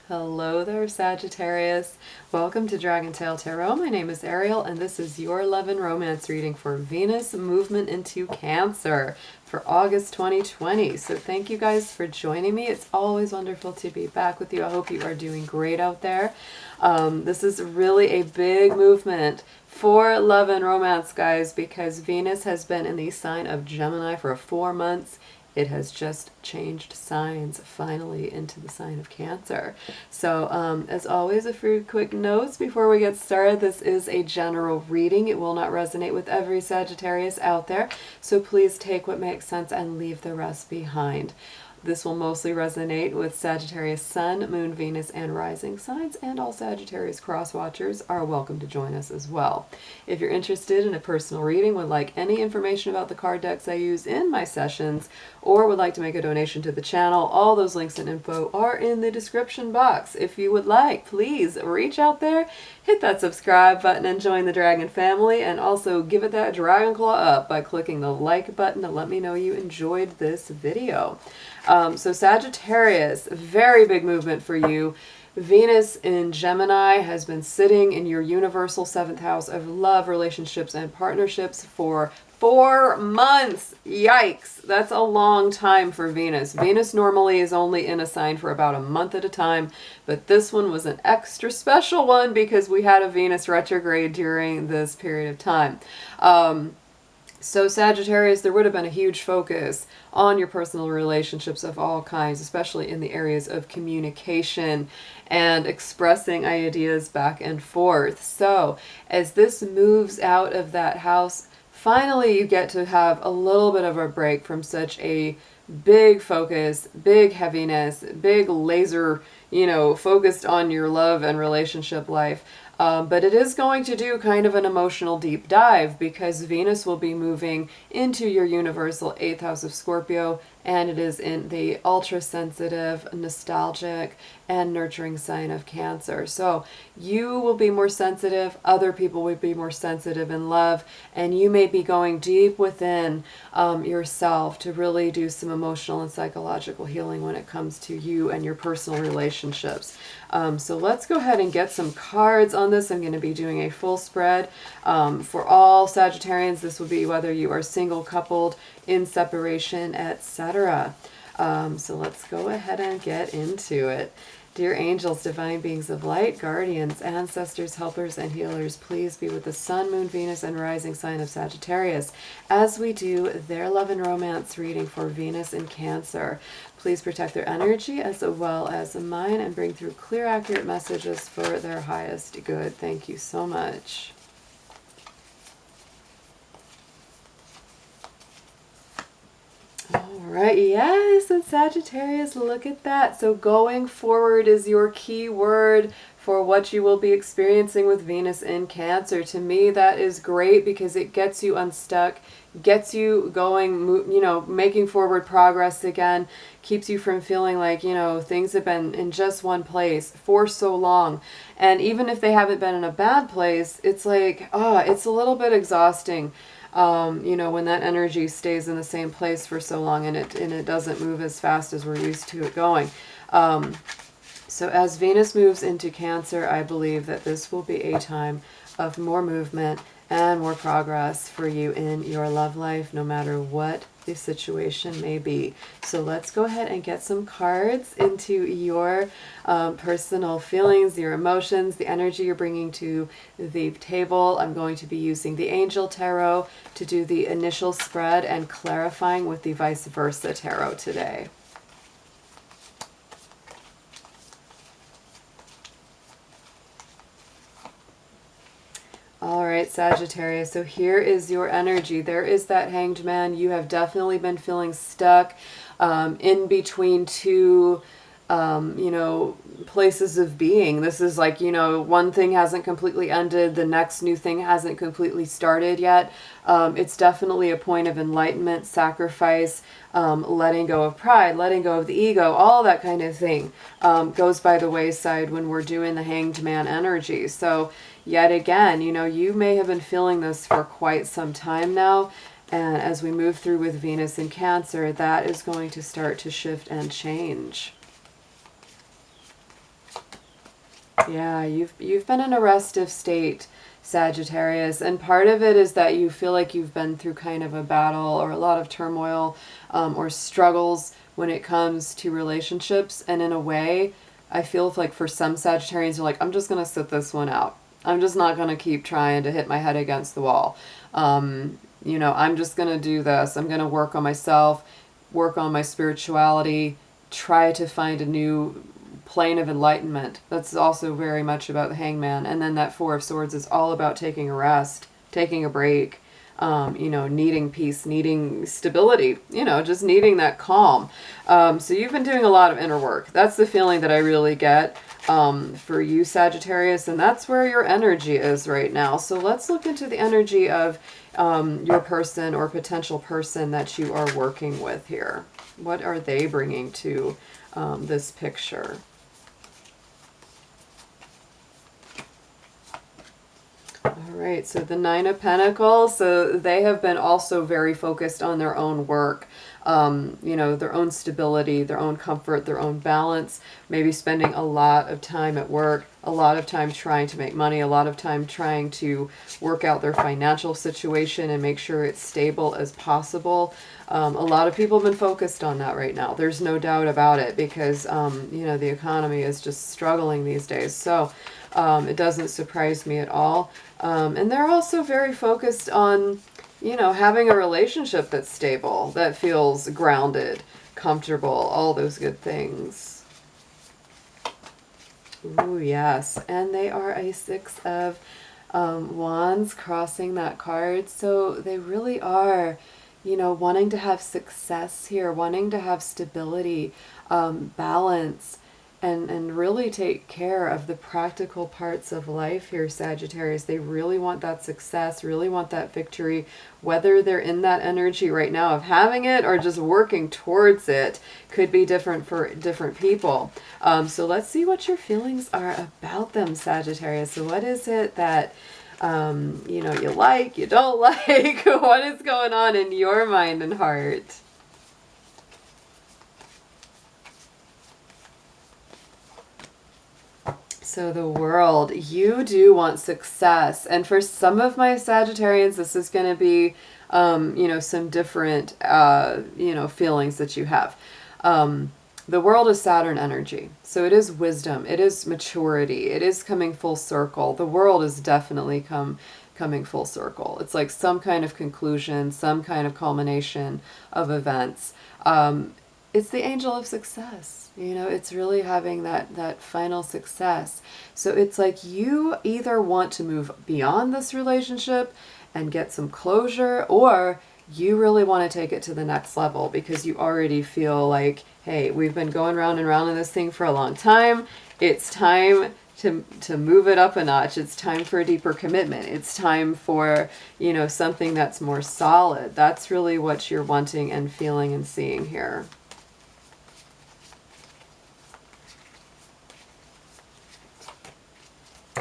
Hello there, Sagittarius. Welcome to DragonTaleTarot. My name is Ariel, and this is your love and romance reading for Venus movement into Cancer for August 2020. So thank you guys for joining me. It's always wonderful to be back with you. I hope you are doing great out there. This is really a big movement for love and romance, guys, because Venus has been in the sign of Gemini for 4 months. It has just changed signs finally into the sign of Cancer. So as always, a few quick notes before we get started. This is a general reading. It will not resonate with every Sagittarius out there. So please take what makes sense and leave the rest behind. This will mostly resonate with Sagittarius Sun, Moon, Venus, and Rising signs, and all Sagittarius cross-watchers are welcome to join us as well. If you're interested in a personal reading, would like any information about the card decks I use in my sessions, or would like to make a donation to the channel, all those links and info are in the description box. If you would like, please reach out there, hit that subscribe button, and join the Dragon family, and also give it that dragon claw up by clicking the like button to let me know you enjoyed this video. So Sagittarius, very big movement for you. Venus in Gemini has been sitting in your universal 7th house of love, relationships, and partnerships for 4 months. Yikes. That's a long time for Venus. Venus normally is only in a sign for about a month at a time, but this one was an extra special one because we had a Venus retrograde during this period of time. So Sagittarius, there would have been a huge focus on your personal relationships of all kinds, especially in the areas of communication and expressing ideas back and forth. So as this moves out of that house, finally you get to have a little bit of a break from such a big focus, big heaviness, big laser, focused on your love and relationship life. But it is going to do kind of an emotional deep dive because Venus will be moving into your universal 8th house of Scorpio, and it is in the ultra-sensitive, nostalgic, and nurturing sign of Cancer. So you will be more sensitive, other people will be more sensitive in love, and you may be going deep within yourself to really do some emotional and psychological healing when it comes to you and your personal relationships. So let's go ahead and get some cards on this. I'm going to be doing a full spread for all Sagittarians. This will be whether you are single, coupled, in separation, etc. So let's go ahead and get into it. Dear angels, divine beings of light, guardians, ancestors, helpers, and healers, please be with the Sun, Moon, Venus, and Rising sign of Sagittarius as we do their love and romance reading for Venus in Cancer. Please protect their energy as well as mine and bring through clear, accurate messages for their highest good. Thank you so much. All right, yes, and Sagittarius, look at that. So going forward is your key word for what you will be experiencing with Venus in Cancer. To me, that is great because it gets you unstuck, gets you going, making forward progress again, keeps you from feeling like, things have been in just one place for so long. And even if they haven't been in a bad place, it's like, it's a little bit exhausting. When that energy stays in the same place for so long and it doesn't move as fast as we're used to it going. So as Venus moves into Cancer, I believe that this will be a time of more movement and more progress for you in your love life, no matter what the situation may be. So let's go ahead and get some cards into your personal feelings, your emotions, the energy you're bringing to the table. I'm going to be using the Angel Tarot to do the initial spread and clarifying with the Vice Versa Tarot today. All right, Sagittarius, so here is your energy. There is that Hanged Man. You have definitely been feeling stuck in between two, places of being. This is like, one thing hasn't completely ended. The next new thing hasn't completely started yet. It's definitely a point of enlightenment, sacrifice, letting go of pride, letting go of the ego, all that kind of thing goes by the wayside when we're doing the Hanged Man energy. So yet again, you may have been feeling this for quite some time now. And as we move through with Venus in Cancer, that is going to start to shift and change. Yeah, you've been in a restive state, Sagittarius, and part of it is that you feel like you've been through kind of a battle or a lot of turmoil, or struggles when it comes to relationships. And in a way, I feel like for some Sagittarians, you're like, I'm just gonna sit this one out. I'm just not gonna keep trying to hit my head against the wall. I'm just gonna do this. I'm gonna work on myself, work on my spirituality, try to find a new plane of enlightenment. That's also very much about the Hangman. And then that Four of Swords is all about taking a rest, taking a break, needing peace, needing stability, just needing that calm. So you've been doing a lot of inner work. That's the feeling that I really get for you, Sagittarius, and that's where your energy is right now. So let's look into the energy of your person or potential person that you are working with here. What are they bringing to this picture? All right, so the Nine of Pentacles, so they have been also very focused on their own work, their own stability, their own comfort, their own balance, maybe spending a lot of time at work, a lot of time trying to make money, a lot of time trying to work out their financial situation and make sure it's stable as possible. A lot of people have been focused on that right now. There's no doubt about it because, the economy is just struggling these days. So it doesn't surprise me at all. And they're also very focused on, having a relationship that's stable, that feels grounded, comfortable, all those good things. Ooh, yes. And they are a Six of Wands crossing that card. So they really are, wanting to have success here, wanting to have stability, balance, and really take care of the practical parts of life here, Sagittarius. They really want that success, really want that victory, whether they're in that energy right now of having it or just working towards it. Could be different for different people. So let's see what your feelings are about them, Sagittarius. So what is it that you like, you don't like? What is going on in your mind and heart? So the World, you do want success. And for some of my Sagittarians, this is going to be, some different, feelings that you have. The World is Saturn energy. So it is wisdom. It is maturity. It is coming full circle. The World is definitely coming full circle. It's like some kind of conclusion, some kind of culmination of events. It's the angel of success. It's really having that final success. So it's like you either want to move beyond this relationship and get some closure, or you really want to take it to the next level because you already feel like, hey, we've been going round and round in this thing for a long time. It's time to move it up a notch. It's time for a deeper commitment. It's time for, something that's more solid. That's really what you're wanting and feeling and seeing here.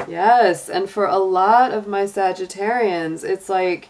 Yes, and for a lot of my Sagittarians, it's like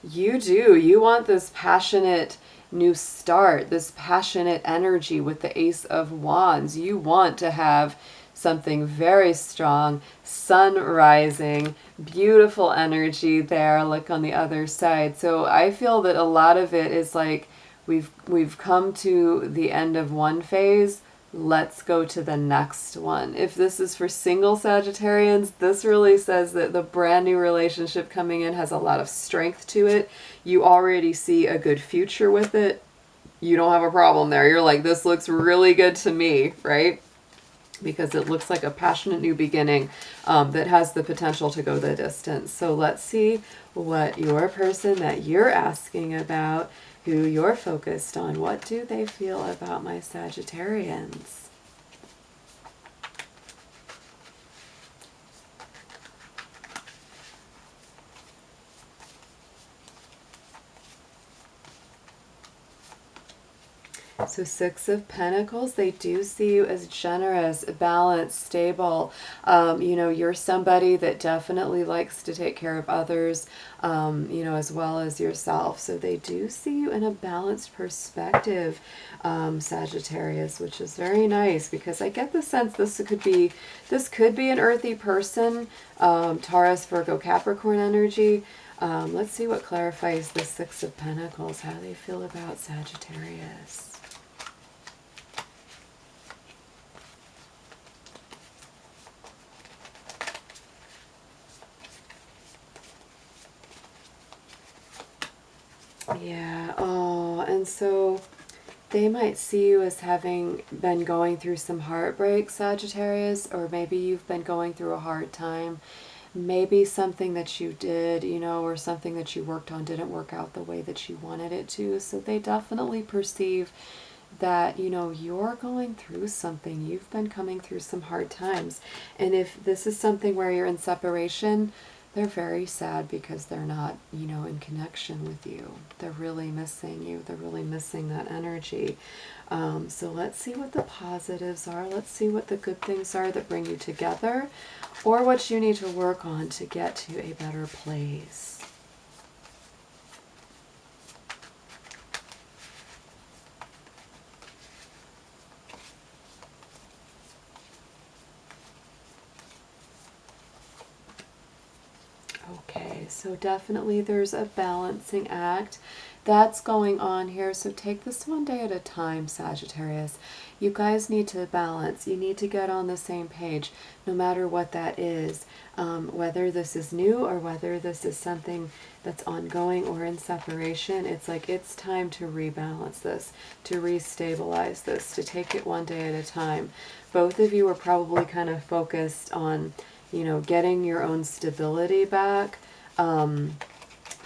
you want this passionate new start, this passionate energy with the Ace of Wands. You want to have something very strong, sun rising, beautiful energy there, look on the other side. So I feel that a lot of it is like we've come to the end of one phase. Let's go to the next one. If this is for single Sagittarians, this really says that the brand new relationship coming in has a lot of strength to it. You already see a good future with it. You don't have a problem there. You're like, this looks really good to me, right? Because it looks like a passionate new beginning that has the potential to go the distance. So let's see what your person that you're asking about, who you're focused on, what do they feel about my Sagittarians? So Six of Pentacles, they do see you as generous, balanced, stable. You're somebody that definitely likes to take care of others, as well as yourself. So they do see you in a balanced perspective, Sagittarius, which is very nice, because I get the sense this could be an earthy person, Taurus, Virgo, Capricorn energy. Let's see what clarifies the Six of Pentacles, how they feel about Sagittarius. Yeah, oh, and so they might see you as having been going through some heartbreak, Sagittarius, or maybe you've been going through a hard time. Maybe something that you did, or something that you worked on didn't work out the way that you wanted it to. So they definitely perceive that, you're going through something. You've been coming through some hard times. And if this is something where you're in separation, they're very sad because they're not, in connection with you. They're really missing you. They're really missing that energy. So let's see what the positives are. Let's see what the good things are that bring you together, or what you need to work on to get to a better place. Okay, so definitely there's a balancing act that's going on here. So take this one day at a time, Sagittarius. You guys need to balance. You need to get on the same page, no matter what that is. Whether this is new or whether this is something that's ongoing or in separation, it's like it's time to rebalance this, to restabilize this, to take it one day at a time. Both of you are probably kind of focused on, getting your own stability back,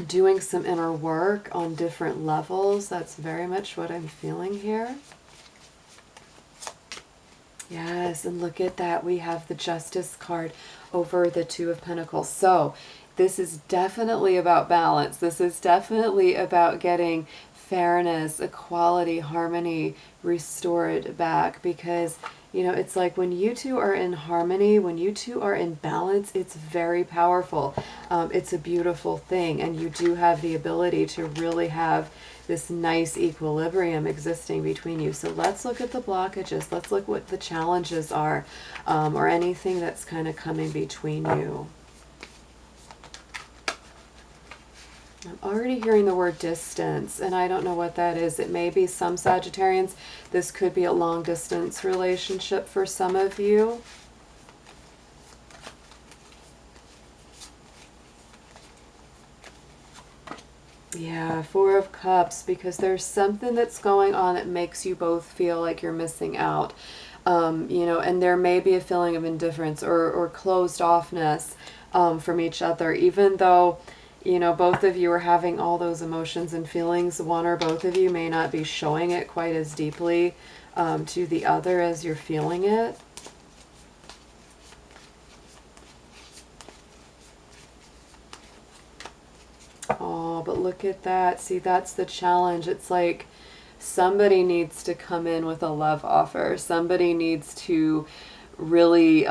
doing some inner work on different levels. That's very much what I'm feeling here. Yes, and look at that. We have the Justice card over the Two of Pentacles. So this is definitely about balance. This is definitely about getting fairness, equality, harmony restored back, because it's like when you two are in harmony, when you two are in balance, it's very powerful. It's a beautiful thing, and you do have the ability to really have this nice equilibrium existing between you. So let's look at the blockages. Let's look what the challenges are, or anything that's kind of coming between you. I'm already hearing the word distance, and I don't know what that is. It may be some Sagittarians. This could be a long distance relationship for some of you. Yeah, Four of Cups, because there's something that's going on that makes you both feel like you're missing out. And there may be a feeling of indifference or closed offness from each other, even though both of you are having all those emotions and feelings. One or both of you may not be showing it quite as deeply to the other as you're feeling it. Oh, but look at that. See, that's the challenge. It's like somebody needs to come in with a love offer. Somebody needs to really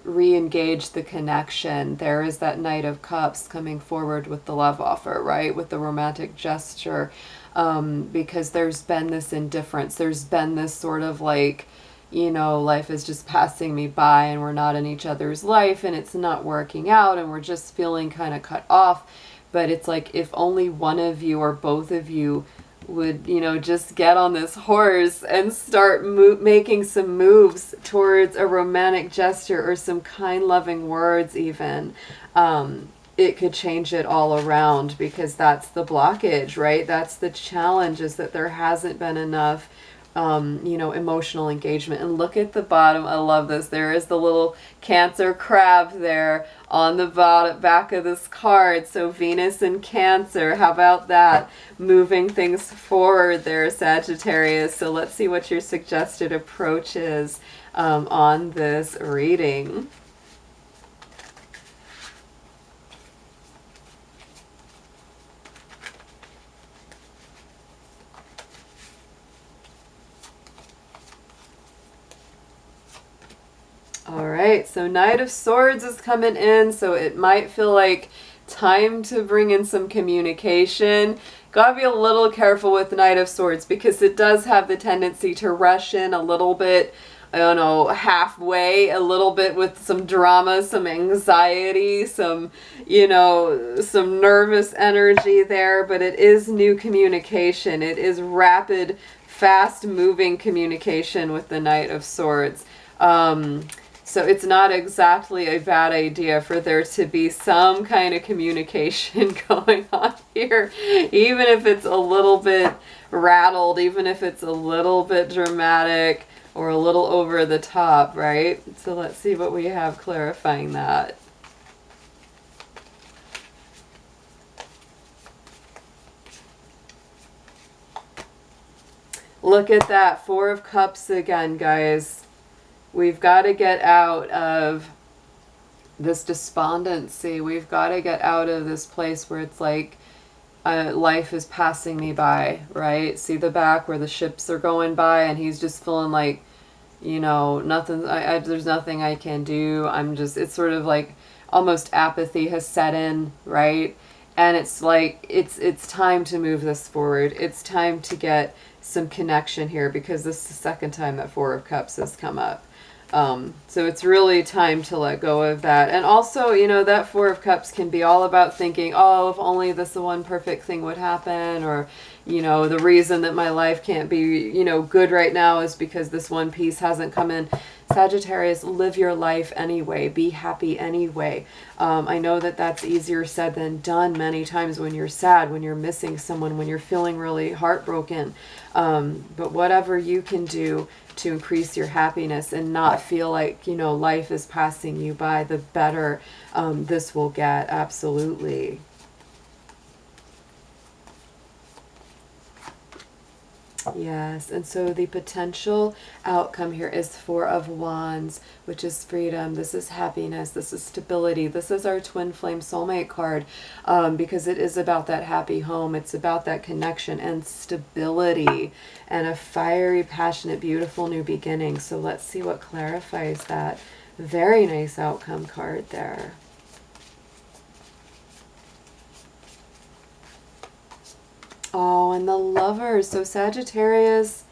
re-engage the connection. There is that Knight of Cups coming forward with the love offer, right? With the romantic gesture, because there's been this indifference. There's been this sort of like, life is just passing me by and we're not in each other's life and it's not working out and we're just feeling kind of cut off. But it's like if only one of you or both of you would, just get on this horse and start making some moves towards a romantic gesture or some kind, loving words even, it could change it all around, because that's the blockage, right? That's the challenge, is that there hasn't been enough emotional engagement. And look at the bottom. I love this. There is the little Cancer crab there on the back of this card. So Venus and Cancer, how about that? Moving things forward there, Sagittarius. So let's see what your suggested approach is on this reading. All right, so Knight of Swords is coming in, so it might feel like time to bring in some communication. Gotta be a little careful with Knight of Swords because it does have the tendency to rush in a little bit, I don't know, halfway, a little bit with some drama, some anxiety, some, you know, some nervous energy there, but it is new communication. It is rapid, fast-moving communication with the Knight of Swords. So it's not exactly a bad idea for there to be some kind of communication going on here, even if it's a little bit rattled, even if it's a little bit dramatic or a little over the top, right? So let's see what we have clarifying that. Look at that, Four of Cups again, guys. We've got to get out of this despondency. We've got to get out of this place where it's like life is passing me by, right? See the back where the ships are going by and he's just feeling like, you know, nothing, there's nothing I can do. I'm just, it's sort of like almost apathy has set in, right? And it's like, it's time to move this forward. It's time to get some connection here because this is the second time that Four of Cups has come up. So it's really time to let go of that. And also, you know, that Four of Cups can be all about thinking, oh, if only this one perfect thing would happen, or, you know, the reason that my life can't be, you know, good right now is because this one piece hasn't come in. Sagittarius, live your life anyway. Be happy anyway. I know that that's easier said than done many times when you're sad, when you're missing someone, when you're feeling really heartbroken. But whatever you can do to increase your happiness and not feel like, you know, life is passing you by, the better this will get. Absolutely. Yes, and so the potential outcome here is Four of Wands, which is freedom. This is happiness. This is stability. This is our twin flame soulmate card, because it is about that happy home. It's about that connection and stability and a fiery, passionate, beautiful new beginning. So let's see what clarifies that. Very nice outcome card there. Oh, and the Lovers. So Sagittarius,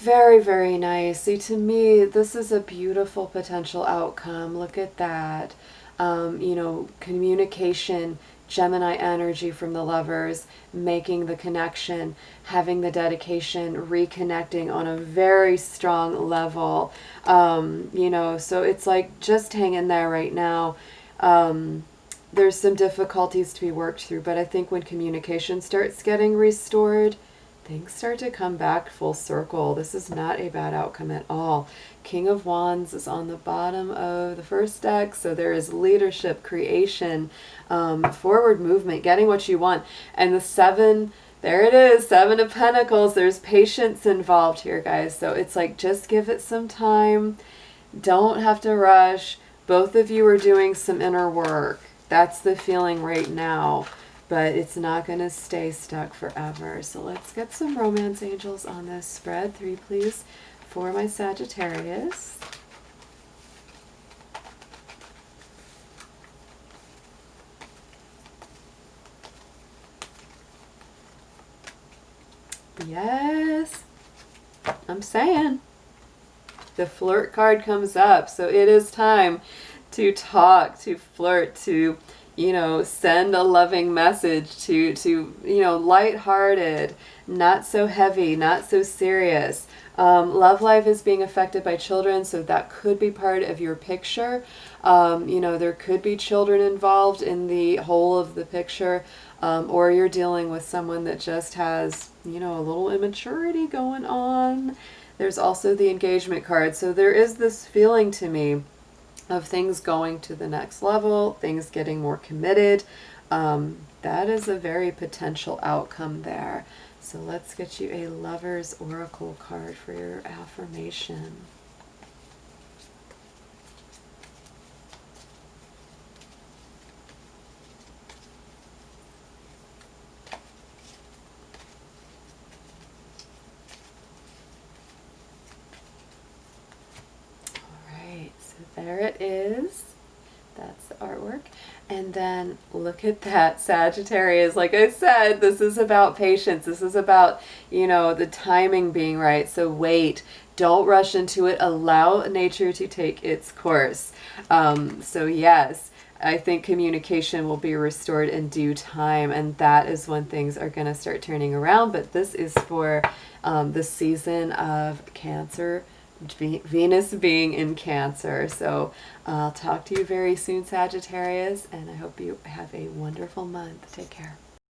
very, very nice. See, to me, this is a beautiful potential outcome. Look at that. You know, communication, Gemini energy from the Lovers, making the connection, having the dedication, reconnecting on a very strong level. You know, so it's like just hang in there right now. There's some difficulties to be worked through, but I think when communication starts getting restored, things start to come back full circle. This is not a bad outcome at all. King of Wands is on the bottom of the first deck, so there is leadership, creation, forward movement, getting what you want. And the Seven, there it is, Seven of Pentacles. There's patience involved here, guys. So it's like, just give it some time. Don't have to rush. Both of you are doing some inner work. That's the feeling right now, but it's not going to stay stuck forever. So let's get some romance angels on this spread. 3, please, for my Sagittarius. Yes, I'm saying. The flirt card comes up, so it is time to talk, to flirt, to, you know, send a loving message, to you know, lighthearted, not so heavy, not so serious. Love life is being affected by children, so that could be part of your picture. You know, there could be children involved in the whole of the picture, or you're dealing with someone that just has, you know, a little immaturity going on. There's also the engagement card, so there is this feeling to me of things going to the next level, things getting more committed. That is a very potential outcome there. So let's get you a Lover's Oracle card for your affirmation. There it is. That's the artwork. And then look at that, Sagittarius. Like I said, this is about patience. This is about, you know, the timing being right. So wait, don't rush into it. Allow nature to take its course. So yes, I think communication will be restored in due time, and that is when things are going to start turning around. But this is for the season of Cancer, Venus being in Cancer. So I'll talk to you very soon, Sagittarius, and I hope you have a wonderful month. Take care.